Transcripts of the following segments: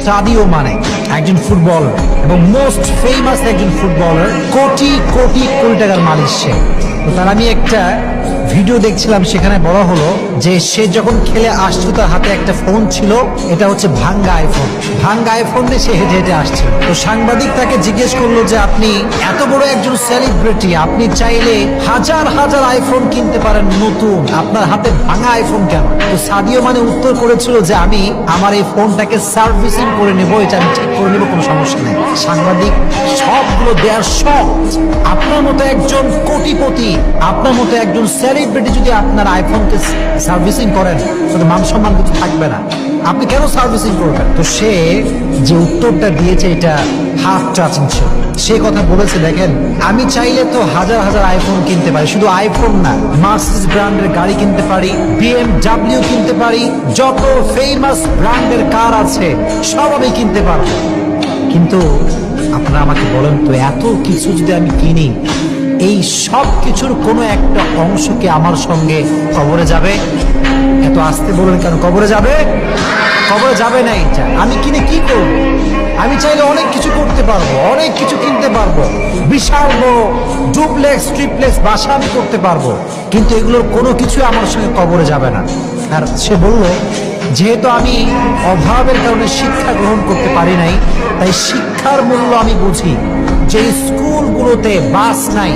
Sadio Mane একজন footballer এবং most famous একজন ফুটবলার, কোটি কোটি কোটি টাকার মালিক সে। তো তার আমি একটা ভিডিও দেখছিলাম, সেখানে বলা হলো যে সে যখন খেলে আসছিল তার হাতে একটা ফোন ছিল, এটা হচ্ছে ভাঙ্গা আইফোন। ভাঙ্গা আইফোন দিয়ে সে হেঁটে হেঁটে আসছিল। তো সাংবাদিক তাকে জিজ্ঞেস করলো যে আপনি এত বড় একজন সেলিব্রিটি, আপনি চাইলে হাজার হাজার আইফোন কিনতে পারেন নতুন, আপনার হাতে ভাঙা আইফোন কেন? তো সাদিও মানে উত্তর করেছিল যে আমি আমার এই ফোনটাকে সার্ভিসিং করে নেব, এটা আমি ঠিক করে নেব, কোনো সমস্যা নেই। সাংবাদিক সবগুলো দেয়ার সব। আপনার মতো একজন কোটিপতি, আপনার মতো একজন সেলিব্রিটি যদি আপনার আইফোনকে সার্ভিসিং করেন, তাহলে মান সম্মান কিছু থাকবে না। আপনি কেন সার্ভিসিং করবেন? তো সে যে উত্তরটা দিয়েছে এটা হাফ টাচিং ছিল। সে কথা বলেছে, দেখেন আমি চাইলে তো হাজার হাজার আইফোন কিনতে পারি, শুধু আইফোন না, মার্সিডিজ ব্র্যান্ডের গাড়ি কিনতে পারি, BMW কিনতে পারি, যত ফেমাস ব্র্যান্ডের কার আছে সব আমি কিনতে পারবো। কিন্তু আপনারা আমাকে বলেন তো, এত কিছু যদি আমি কিনি, এই সব কিছুর কোনো একটা অংশ কি আমার সঙ্গে কবরে যাবে? এত আসতে বলেন কেন? কবরে যাবে? কবরে যাবে না। এটা আমি কিনে কি করব? আমি চাইলে অনেক কিছু করতে পারবো, অনেক কিছু কিনতে পারবো, বিশাল বড় ডুপ্লেক্স ট্রিপ্লেক্স বাসা আমি করতে পারবো, কিন্তু এগুলোর কোনো কিছু আমার সঙ্গে কবরে যাবে না। আর সে বলল, যেহেতু আমি অভাবের কারণে শিক্ষা গ্রহণ করতে পারি নাই, তাই শিক্ষার মূল্য আমি বুঝি। যে স্কুলগুলোতে বাস নাই,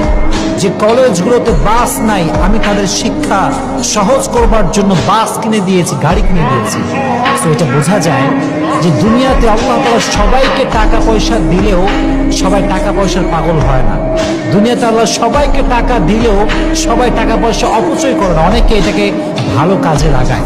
যে কলেজগুলোতে বাস নাই, আমি তাদের শিক্ষা সহজ করবার জন্য বাস কিনে দিয়েছি, গাড়ি কিনে দিয়েছি। তো এটা বোঝা যায় যে দুনিয়াতে আল্লাহ তাআলা সবাইকে টাকা পয়সা দিলেও সবাই টাকা পয়সার পাগল হয় না। দুনিয়াতে আল্লাহ সবাইকে টাকা দিলেও সবাই টাকা পয়সা অপচয় করে না, অনেকে এটাকে ভালো কাজে লাগায়।